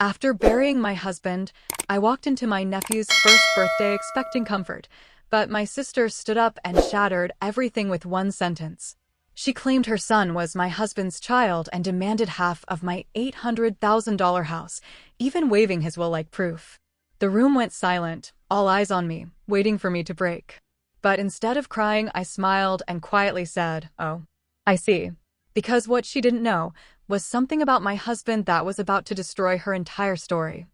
After burying my husband, I walked into my nephew's first birthday expecting comfort, but my sister stood up and shattered everything with one sentence. She claimed her son was my husband's child and demanded half of my $800,000 house, even waiving his will like proof. The room went silent, all eyes on me, waiting for me to break. But instead of crying, I smiled and quietly said, "Oh, I see." Because what she didn't know was something about my husband that was about to destroy her entire story.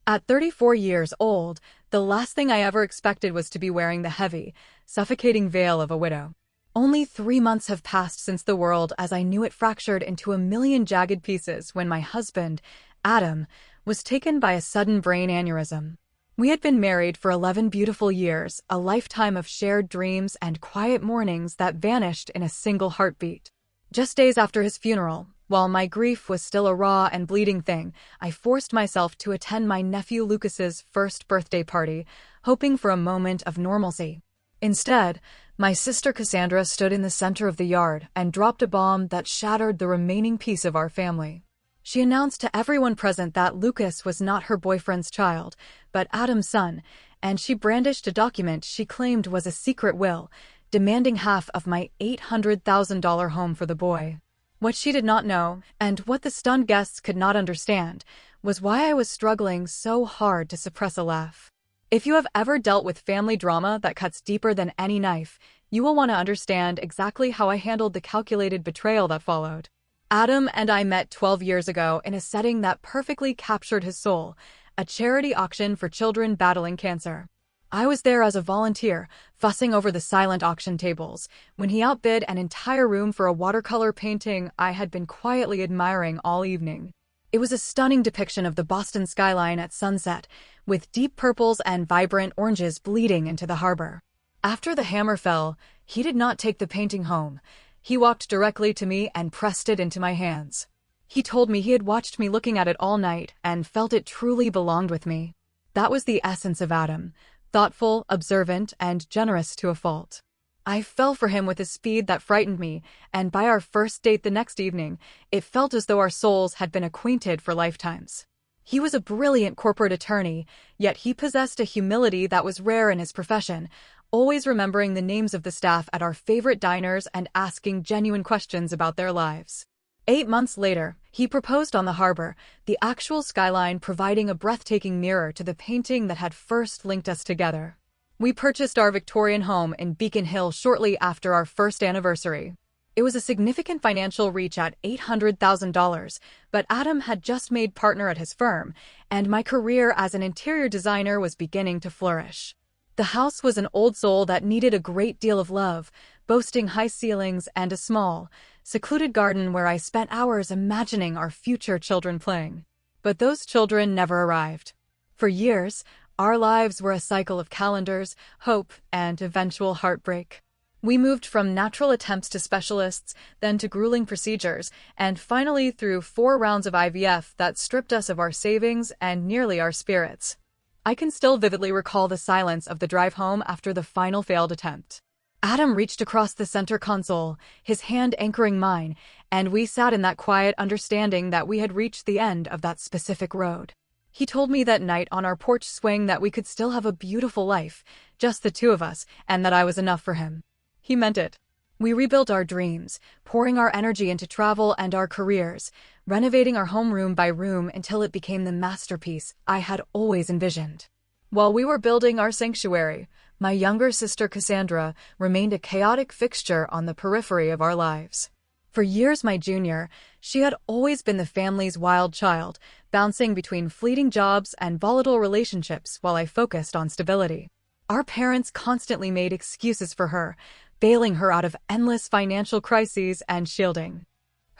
At 34 years old, the last thing I ever expected was to be wearing the heavy, suffocating veil of a widow. Only 3 months have passed since the world as I knew it fractured into a million jagged pieces when my husband, Adam, was taken by a sudden brain aneurysm. We had been married for 11 beautiful years, a lifetime of shared dreams and quiet mornings that vanished in a single heartbeat. Just days after his funeral, while my grief was still a raw and bleeding thing, I forced myself to attend my nephew Lucas's first birthday party, hoping for a moment of normalcy. Instead, my sister Cassandra stood in the center of the yard and dropped a bomb that shattered the remaining piece of our family. She announced to everyone present that Lucas was not her boyfriend's child, but Adam's son, and she brandished a document she claimed was a secret will, demanding half of my $800,000 home for the boy. What she did not know, and what the stunned guests could not understand, was why I was struggling so hard to suppress a laugh. If you have ever dealt with family drama that cuts deeper than any knife, you will want to understand exactly how I handled the calculated betrayal that followed. Adam and I met 12 years ago in a setting that perfectly captured his soul, a charity auction for children battling cancer. I was there as a volunteer, fussing over the silent auction tables, when he outbid an entire room for a watercolor painting I had been quietly admiring all evening. It was a stunning depiction of the Boston skyline at sunset, with deep purples and vibrant oranges bleeding into the harbor. After the hammer fell, he did not take the painting home. He walked directly to me and pressed it into my hands. He told me he had watched me looking at it all night and felt it truly belonged with me. That was the essence of Adam. Thoughtful, observant, and generous to a fault. I fell for him with a speed that frightened me, and by our first date the next evening, it felt as though our souls had been acquainted for lifetimes. He was a brilliant corporate attorney, yet he possessed a humility that was rare in his profession, always remembering the names of the staff at our favorite diners and asking genuine questions about their lives. 8 months later, he proposed on the harbor, the actual skyline providing a breathtaking mirror to the painting that had first linked us together. We purchased our Victorian home in Beacon Hill shortly after our first anniversary. It was a significant financial reach at $800,000, but Adam had just made partner at his firm, and my career as an interior designer was beginning to flourish. The house was an old soul that needed a great deal of love, boasting high ceilings and a small, secluded garden where I spent hours imagining our future children playing. But those children never arrived. For years, our lives were a cycle of calendars, hope, and eventual heartbreak. We moved from natural attempts to specialists, then to grueling procedures, and finally through 4 rounds of IVF that stripped us of our savings and nearly our spirits. I can still vividly recall the silence of the drive home after the final failed attempt. Adam reached across the center console, his hand anchoring mine, and we sat in that quiet understanding that we had reached the end of that specific road. He told me that night on our porch swing that we could still have a beautiful life, just the two of us, and that I was enough for him. He meant it. We rebuilt our dreams, pouring our energy into travel and our careers, renovating our home room by room until it became the masterpiece I had always envisioned. While we were building our sanctuary, my younger sister Cassandra remained a chaotic fixture on the periphery of our lives. For years my junior, she had always been the family's wild child, bouncing between fleeting jobs and volatile relationships while I focused on stability. Our parents constantly made excuses for her, bailing her out of endless financial crises and shielding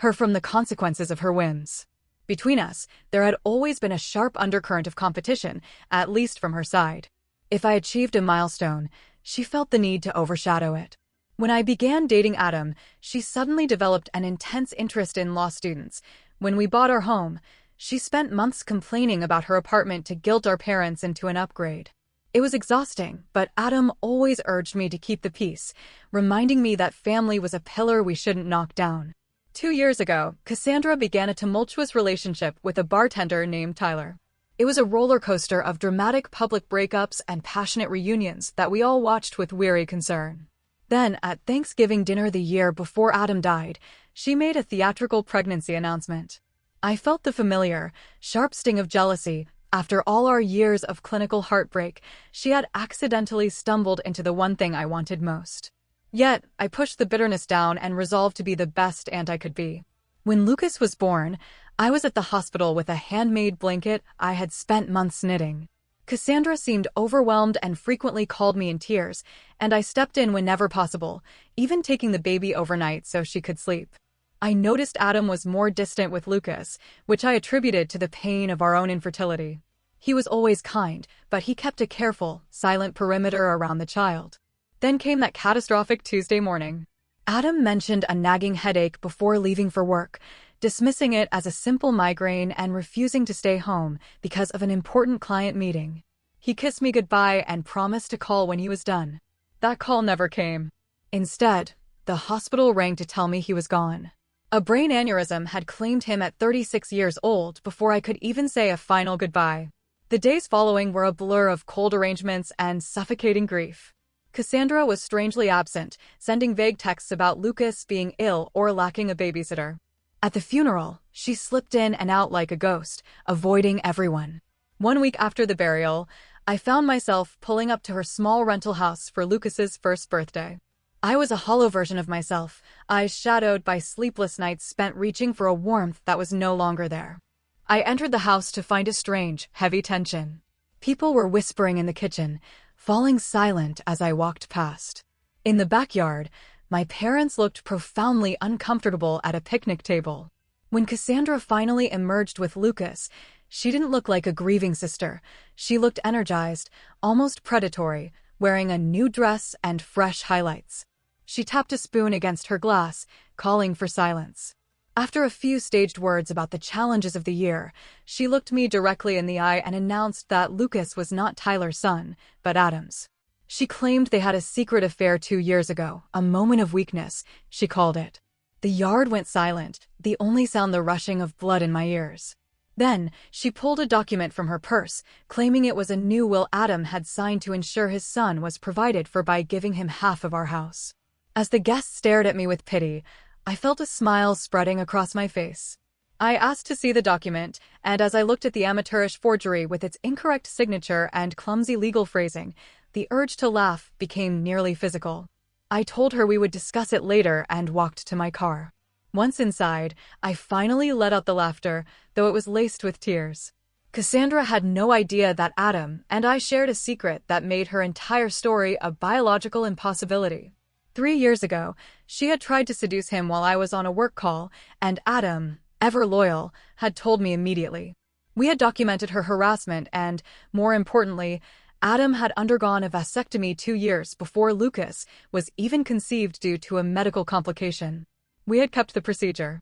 her from the consequences of her whims. Between us, there had always been a sharp undercurrent of competition, at least from her side. If I achieved a milestone, she felt the need to overshadow it. When I began dating Adam, she suddenly developed an intense interest in law students. When we bought our home, she spent months complaining about her apartment to guilt our parents into an upgrade. It was exhausting, but Adam always urged me to keep the peace, reminding me that family was a pillar we shouldn't knock down. 2 years ago, Cassandra began a tumultuous relationship with a bartender named Tyler. It was a roller coaster of dramatic public breakups and passionate reunions that we all watched with weary concern. Then, at Thanksgiving dinner the year before Adam died, she made a theatrical pregnancy announcement. I felt the familiar, sharp sting of jealousy. After all our years of clinical heartbreak, she had accidentally stumbled into the one thing I wanted most. Yet, I pushed the bitterness down and resolved to be the best aunt I could be. When Lucas was born, I was at the hospital with a handmade blanket I had spent months knitting. Cassandra seemed overwhelmed and frequently called me in tears, and I stepped in whenever possible, even taking the baby overnight so she could sleep. I noticed Adam was more distant with Lucas, which I attributed to the pain of our own infertility. He was always kind, but he kept a careful, silent perimeter around the child. Then came that catastrophic Tuesday morning. Adam mentioned a nagging headache before leaving for work, dismissing it as a simple migraine and refusing to stay home because of an important client meeting. He kissed me goodbye and promised to call when he was done. That call never came. Instead, the hospital rang to tell me he was gone. A brain aneurysm had claimed him at 36 years old before I could even say a final goodbye. The days following were a blur of cold arrangements and suffocating grief. Cassandra was strangely absent, sending vague texts about Lucas being ill or lacking a babysitter. At the funeral, she slipped in and out like a ghost, avoiding everyone. 1 week after the burial, I found myself pulling up to her small rental house for Lucas's first birthday. I was a hollow version of myself, eyes shadowed by sleepless nights spent reaching for a warmth that was no longer there. I entered the house to find a strange, heavy tension. People were whispering in the kitchen, falling silent as I walked past. In the backyard, my parents looked profoundly uncomfortable at a picnic table. When Cassandra finally emerged with Lucas, she didn't look like a grieving sister. She looked energized, almost predatory, wearing a new dress and fresh highlights. She tapped a spoon against her glass, calling for silence. After a few staged words about the challenges of the year, she looked me directly in the eye and announced that Lucas was not Tyler's son, but Adam's. She claimed they had a secret affair 2 years ago, a moment of weakness, she called it. The yard went silent, the only sound the rushing of blood in my ears. Then, she pulled a document from her purse, claiming it was a new will Adam had signed to ensure his son was provided for by giving him half of our house. As the guests stared at me with pity, I felt a smile spreading across my face. I asked to see the document, and as I looked at the amateurish forgery with its incorrect signature and clumsy legal phrasing, the urge to laugh became nearly physical. I told her we would discuss it later and walked to my car. Once inside, I finally let out the laughter, though it was laced with tears. Cassandra had no idea that Adam and I shared a secret that made her entire story a biological impossibility. 3 years ago, she had tried to seduce him while I was on a work call, and Adam, ever loyal, had told me immediately. We had documented her harassment and, more importantly, Adam had undergone a vasectomy 2 years before Lucas was even conceived due to a medical complication. We had kept the procedure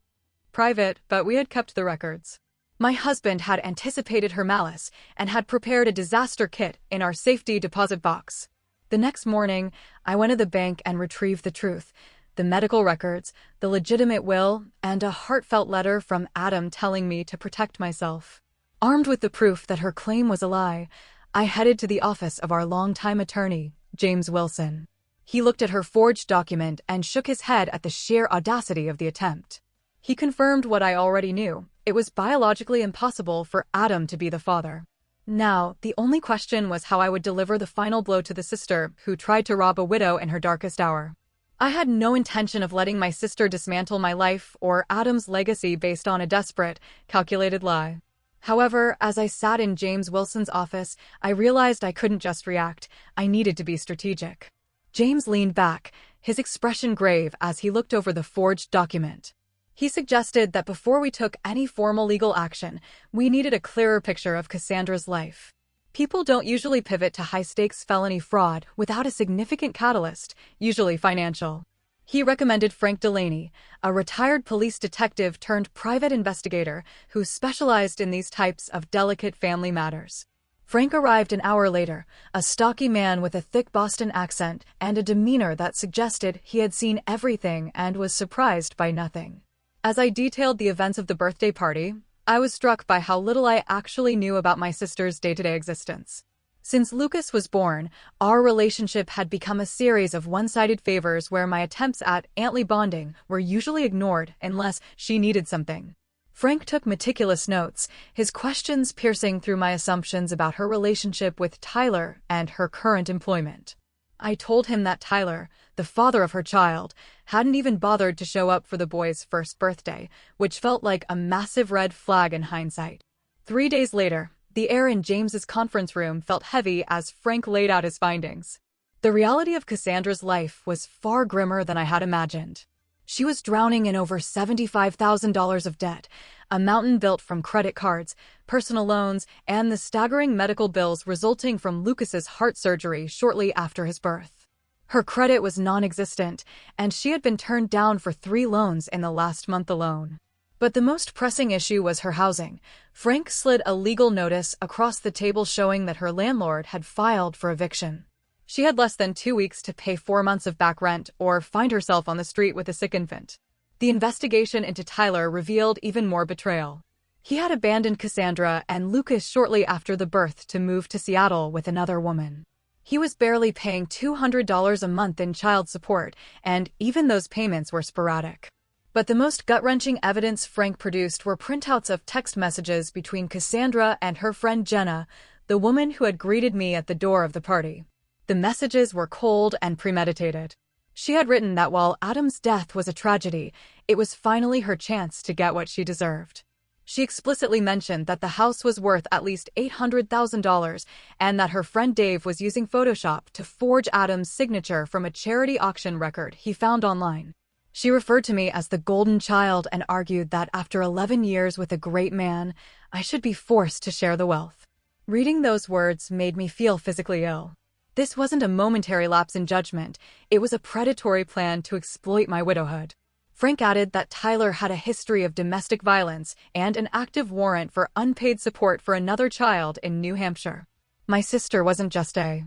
private, but we had kept the records. My husband had anticipated her malice and had prepared a disaster kit in our safety deposit box. The next morning, I went to the bank and retrieved the truth, the medical records, the legitimate will, and a heartfelt letter from Adam telling me to protect myself. Armed with the proof that her claim was a lie, I headed to the office of our longtime attorney, James Wilson. He looked at her forged document and shook his head at the sheer audacity of the attempt. He confirmed what I already knew. It was biologically impossible for Adam to be the father. Now, the only question was how I would deliver the final blow to the sister who tried to rob a widow in her darkest hour. I had no intention of letting my sister dismantle my life or Adam's legacy based on a desperate, calculated lie. However, as I sat in James Wilson's office, I realized I couldn't just react. I needed to be strategic. James leaned back, his expression grave as he looked over the forged document. He suggested that before we took any formal legal action, we needed a clearer picture of Cassandra's life. People don't usually pivot to high-stakes felony fraud without a significant catalyst, usually financial. He recommended Frank Delaney, a retired police detective turned private investigator who specialized in these types of delicate family matters. Frank arrived an hour later, a stocky man with a thick Boston accent and a demeanor that suggested he had seen everything and was surprised by nothing. As I detailed the events of the birthday party, I was struck by how little I actually knew about my sister's day-to-day existence. Since Lucas was born, our relationship had become a series of one-sided favors where my attempts at auntly bonding were usually ignored unless she needed something. Frank took meticulous notes, his questions piercing through my assumptions about her relationship with Tyler and her current employment. I told him that Tyler, the father of her child, hadn't even bothered to show up for the boy's first birthday, which felt like a massive red flag in hindsight. 3 days later, the air in James's conference room felt heavy as Frank laid out his findings. The reality of Cassandra's life was far grimmer than I had imagined. She was drowning in over $75,000 of debt, a mountain built from credit cards, personal loans, and the staggering medical bills resulting from Lucas's heart surgery shortly after his birth. Her credit was non-existent, and she had been turned down for 3 loans in the last month alone. But the most pressing issue was her housing. Frank slid a legal notice across the table showing that her landlord had filed for eviction. She had less than 2 weeks to pay 4 months of back rent or find herself on the street with a sick infant. The investigation into Tyler revealed even more betrayal. He had abandoned Cassandra and Lucas shortly after the birth to move to Seattle with another woman. He was barely paying $200 a month in child support, and even those payments were sporadic. But the most gut-wrenching evidence Frank produced were printouts of text messages between Cassandra and her friend Jenna, the woman who had greeted me at the door of the party. The messages were cold and premeditated. She had written that while Adam's death was a tragedy, it was finally her chance to get what she deserved. She explicitly mentioned that the house was worth at least $800,000 and that her friend Dave was using Photoshop to forge Adam's signature from a charity auction record he found online. She referred to me as the golden child and argued that after 11 years with a great man, I should be forced to share the wealth. Reading those words made me feel physically ill. This wasn't a momentary lapse in judgment, it was a predatory plan to exploit my widowhood. Frank added that Tyler had a history of domestic violence and an active warrant for unpaid support for another child in New Hampshire. My sister wasn't just a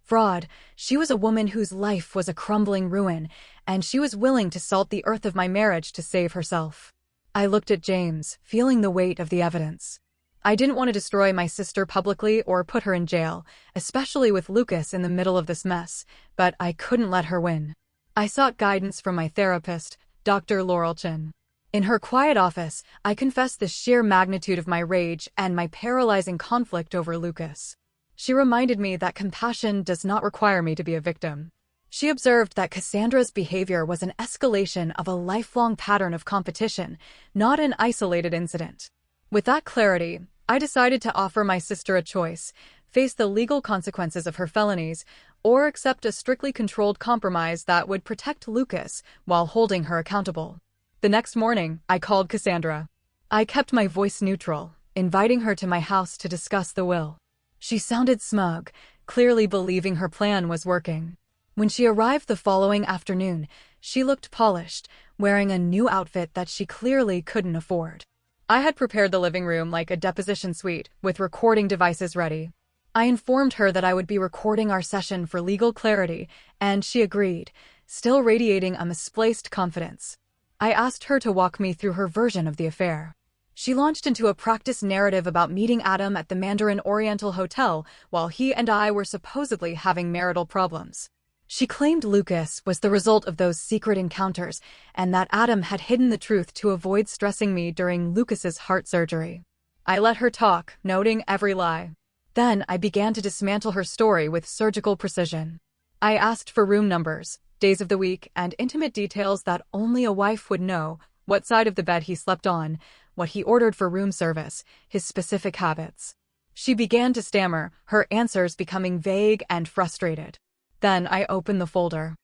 fraud, she was a woman whose life was a crumbling ruin, and she was willing to salt the earth of my marriage to save herself. I looked at James, feeling the weight of the evidence. I didn't want to destroy my sister publicly or put her in jail, especially with Lucas in the middle of this mess, but I couldn't let her win. I sought guidance from my therapist, Dr. Laurel Chin. In her quiet office, I confessed the sheer magnitude of my rage and my paralyzing conflict over Lucas. She reminded me that compassion does not require me to be a victim. She observed that Cassandra's behavior was an escalation of a lifelong pattern of competition, not an isolated incident. With that clarity, I decided to offer my sister a choice: face the legal consequences of her felonies, or accept a strictly controlled compromise that would protect Lucas while holding her accountable. The next morning, I called Cassandra. I kept my voice neutral, inviting her to my house to discuss the will. She sounded smug, clearly believing her plan was working. When she arrived the following afternoon, she looked polished, wearing a new outfit that she clearly couldn't afford. I had prepared the living room like a deposition suite, with recording devices ready. I informed her that I would be recording our session for legal clarity, and she agreed, still radiating a misplaced confidence. I asked her to walk me through her version of the affair. She launched into a practice narrative about meeting Adam at the Mandarin Oriental Hotel while he and I were supposedly having marital problems. She claimed Lucas was the result of those secret encounters, and that Adam had hidden the truth to avoid stressing me during Lucas's heart surgery. I let her talk, noting every lie. Then I began to dismantle her story with surgical precision. I asked for room numbers, days of the week, and intimate details that only a wife would know: what side of the bed he slept on, what he ordered for room service, his specific habits. She began to stammer, her answers becoming vague and frustrated. Then I opened the folder.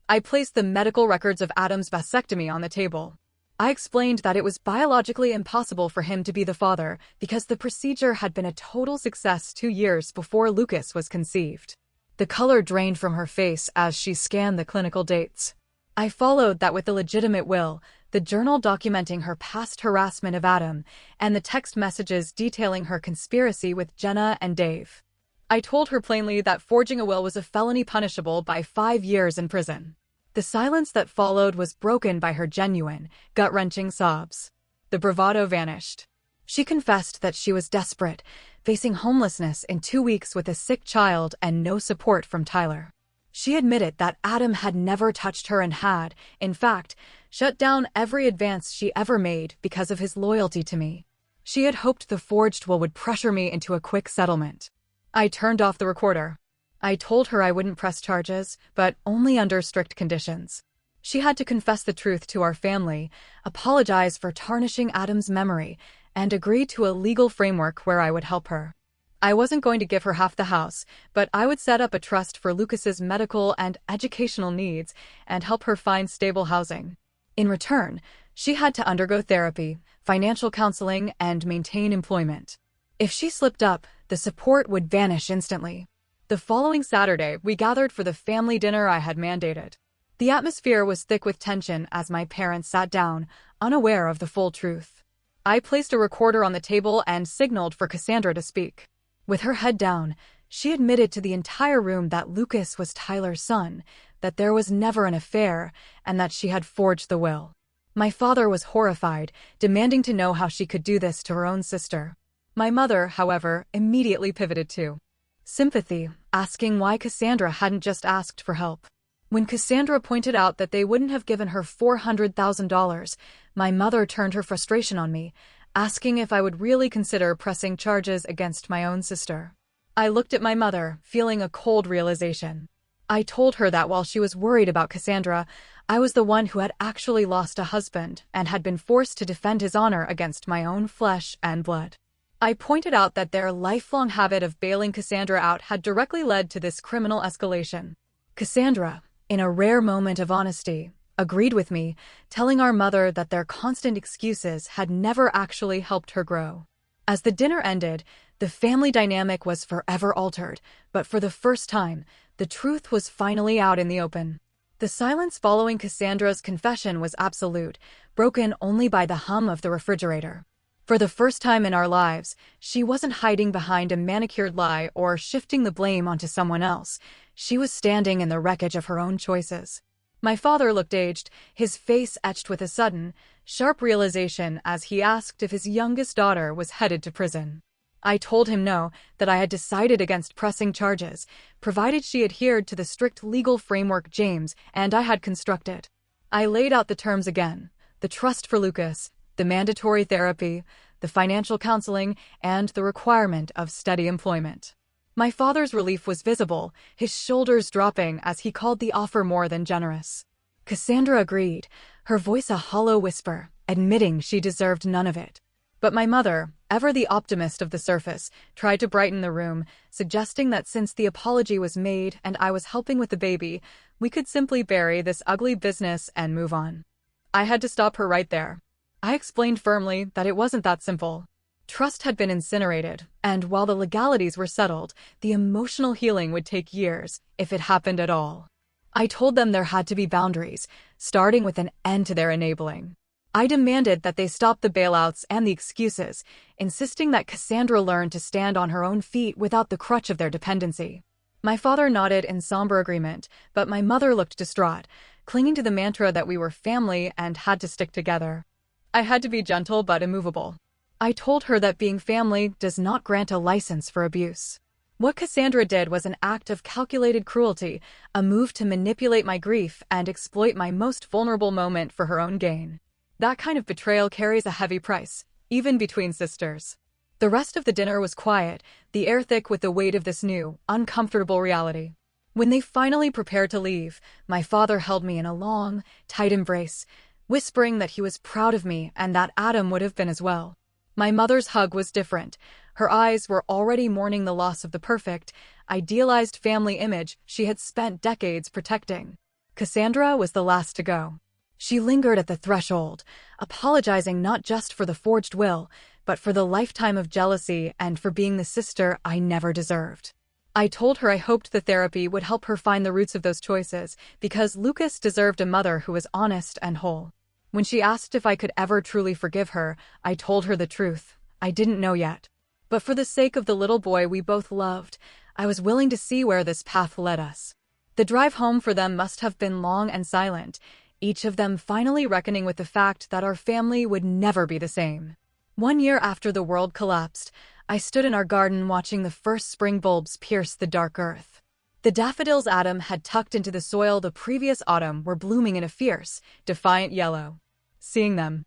I placed the medical records of Adam's vasectomy on the table. I explained that it was biologically impossible for him to be the father because the procedure had been a total success 2 years before Lucas was conceived. The color drained from her face as she scanned the clinical dates. I followed that with the legitimate will, the journal documenting her past harassment of Adam, and the text messages detailing her conspiracy with Jenna and Dave. I told her plainly that forging a will was a felony punishable by 5 years in prison. The silence that followed was broken by her genuine, gut-wrenching sobs. The bravado vanished. She confessed that she was desperate, facing homelessness in 2 weeks with a sick child and no support from Tyler. She admitted that Adam had never touched her and had, in fact, shut down every advance she ever made because of his loyalty to me. She had hoped the forged will would pressure me into a quick settlement. I turned off the recorder. I told her I wouldn't press charges, but only under strict conditions. She had to confess the truth to our family, apologize for tarnishing Adam's memory, and agree to a legal framework where I would help her. I wasn't going to give her half the house, but I would set up a trust for Lucas's medical and educational needs and help her find stable housing. In return, she had to undergo therapy, financial counseling, and maintain employment. If she slipped up, the support would vanish instantly. The following Saturday, we gathered for the family dinner I had mandated. The atmosphere was thick with tension as my parents sat down, unaware of the full truth. I placed a recorder on the table and signaled for Cassandra to speak. With her head down, she admitted to the entire room that Lucas was Tyler's son, that there was never an affair, and that she had forged the will. My father was horrified, demanding to know how she could do this to her own sister. My mother, however, immediately pivoted to sympathy, asking why Cassandra hadn't just asked for help. When Cassandra pointed out that they wouldn't have given her $400,000, my mother turned her frustration on me, asking if I would really consider pressing charges against my own sister. I looked at my mother, feeling a cold realization. I told her that while she was worried about Cassandra, I was the one who had actually lost a husband and had been forced to defend his honor against my own flesh and blood. I pointed out that their lifelong habit of bailing Cassandra out had directly led to this criminal escalation. Cassandra, in a rare moment of honesty, agreed with me, telling our mother that their constant excuses had never actually helped her grow. As the dinner ended, the family dynamic was forever altered, but for the first time, the truth was finally out in the open. The silence following Cassandra's confession was absolute, broken only by the hum of the refrigerator. For the first time in our lives, she wasn't hiding behind a manicured lie or shifting the blame onto someone else. She was standing in the wreckage of her own choices. My father looked aged, his face etched with a sudden, sharp realization as he asked if his youngest daughter was headed to prison. I told him no, that I had decided against pressing charges, provided she adhered to the strict legal framework James and I had constructed. I laid out the terms again: the trust for Lucas, the mandatory therapy, the financial counseling, and the requirement of steady employment. My father's relief was visible, his shoulders dropping as he called the offer more than generous. Cassandra agreed, her voice a hollow whisper, admitting she deserved none of it. But my mother, ever the optimist of the surface, tried to brighten the room, suggesting that since the apology was made and I was helping with the baby, we could simply bury this ugly business and move on. I had to stop her right there. I explained firmly that it wasn't that simple. Trust had been incinerated, and while the legalities were settled, the emotional healing would take years, if it happened at all. I told them there had to be boundaries, starting with an end to their enabling. I demanded that they stop the bailouts and the excuses, insisting that Cassandra learn to stand on her own feet without the crutch of their dependency. My father nodded in somber agreement, but my mother looked distraught, clinging to the mantra that we were family and had to stick together. I had to be gentle but immovable. I told her that being family does not grant a license for abuse. What Cassandra did was an act of calculated cruelty, a move to manipulate my grief and exploit my most vulnerable moment for her own gain. That kind of betrayal carries a heavy price, even between sisters. The rest of the dinner was quiet, the air thick with the weight of this new, uncomfortable reality. When they finally prepared to leave, my father held me in a long, tight embrace, whispering that he was proud of me and that Adam would have been as well. My mother's hug was different. Her eyes were already mourning the loss of the perfect, idealized family image she had spent decades protecting. Cassandra was the last to go. She lingered at the threshold, apologizing not just for the forged will, but for the lifetime of jealousy and for being the sister I never deserved. I told her I hoped the therapy would help her find the roots of those choices, because Lucas deserved a mother who was honest and whole. When she asked if I could ever truly forgive her, I told her the truth. I didn't know yet. But for the sake of the little boy we both loved, I was willing to see where this path led us. The drive home for them must have been long and silent, each of them finally reckoning with the fact that our family would never be the same. 1 year after the world collapsed, I stood in our garden watching the first spring bulbs pierce the dark earth. The daffodils Adam had tucked into the soil the previous autumn were blooming in a fierce, defiant yellow. Seeing them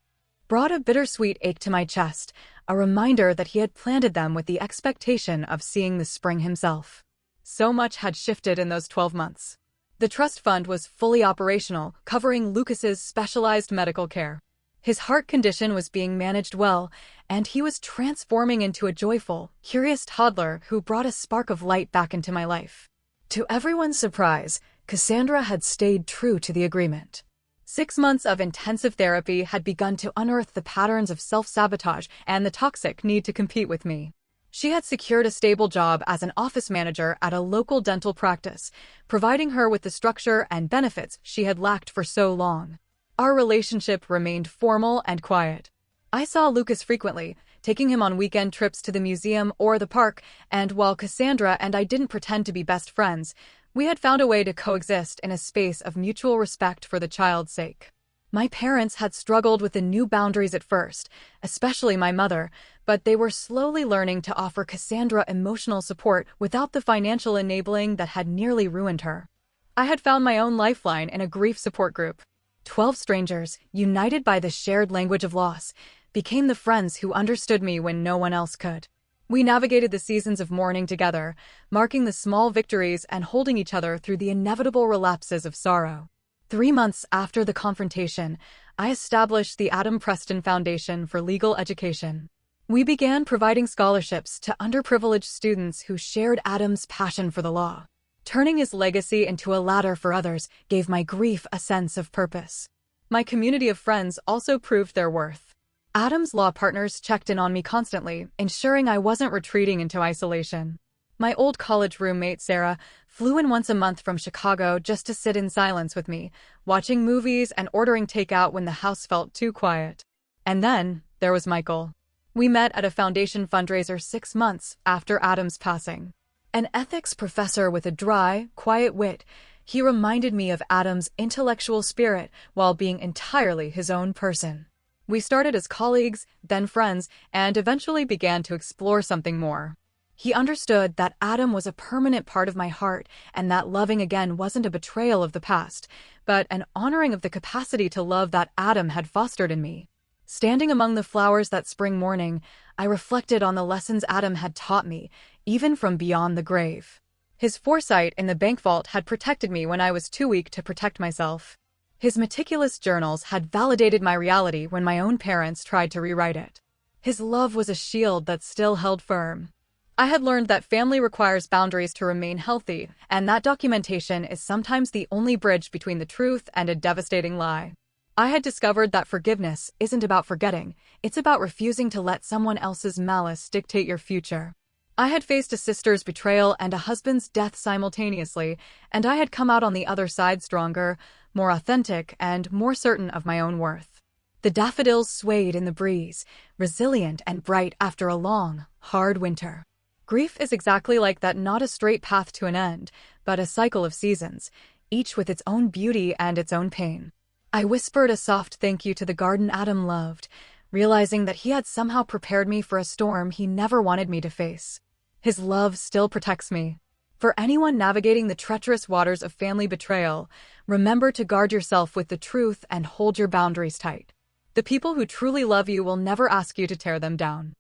brought a bittersweet ache to my chest, a reminder that he had planted them with the expectation of seeing the spring himself. So much had shifted in those 12 months. The trust fund was fully operational, covering Lucas's specialized medical care. His heart condition was being managed well, and he was transforming into a joyful, curious toddler who brought a spark of light back into my life. To everyone's surprise, Cassandra had stayed true to the agreement. 6 months of intensive therapy had begun to unearth the patterns of self-sabotage and the toxic need to compete with me. She had secured a stable job as an office manager at a local dental practice, providing her with the structure and benefits she had lacked for so long. Our relationship remained formal and quiet. I saw Lucas frequently, taking him on weekend trips to the museum or the park, and while Cassandra and I didn't pretend to be best friends, we had found a way to coexist in a space of mutual respect for the child's sake. My parents had struggled with the new boundaries at first, especially my mother, but they were slowly learning to offer Cassandra emotional support without the financial enabling that had nearly ruined her. I had found my own lifeline in a grief support group. 12 strangers, united by the shared language of loss, became the friends who understood me when no one else could. We navigated the seasons of mourning together, marking the small victories and holding each other through the inevitable relapses of sorrow. 3 months after the confrontation, I established the Adam Preston Foundation for Legal Education. We began providing scholarships to underprivileged students who shared Adam's passion for the law. Turning his legacy into a ladder for others gave my grief a sense of purpose. My community of friends also proved their worth. Adam's law partners checked in on me constantly, ensuring I wasn't retreating into isolation. My old college roommate, Sarah, flew in once a month from Chicago just to sit in silence with me, watching movies and ordering takeout when the house felt too quiet. And then, there was Michael. We met at a foundation fundraiser 6 months after Adam's passing. An ethics professor with a dry, quiet wit, he reminded me of Adam's intellectual spirit while being entirely his own person. We started as colleagues, then friends, and eventually began to explore something more. He understood that Adam was a permanent part of my heart and that loving again wasn't a betrayal of the past, but an honoring of the capacity to love that Adam had fostered in me. Standing among the flowers that spring morning, I reflected on the lessons Adam had taught me, even from beyond the grave. His foresight in the bank vault had protected me when I was too weak to protect myself. His meticulous journals had validated my reality when my own parents tried to rewrite it. His love was a shield that still held firm. I had learned that family requires boundaries to remain healthy, and that documentation is sometimes the only bridge between the truth and a devastating lie. I had discovered that forgiveness isn't about forgetting, it's about refusing to let someone else's malice dictate your future. I had faced a sister's betrayal and a husband's death simultaneously, and I had come out on the other side stronger, more authentic, and more certain of my own worth. The daffodils swayed in the breeze, resilient and bright after a long, hard winter. Grief is exactly like that, not a straight path to an end, but a cycle of seasons, each with its own beauty and its own pain. I whispered a soft thank you to the garden Adam loved, realizing that he had somehow prepared me for a storm he never wanted me to face. His love still protects me. For anyone navigating the treacherous waters of family betrayal, remember to guard yourself with the truth and hold your boundaries tight. The people who truly love you will never ask you to tear them down.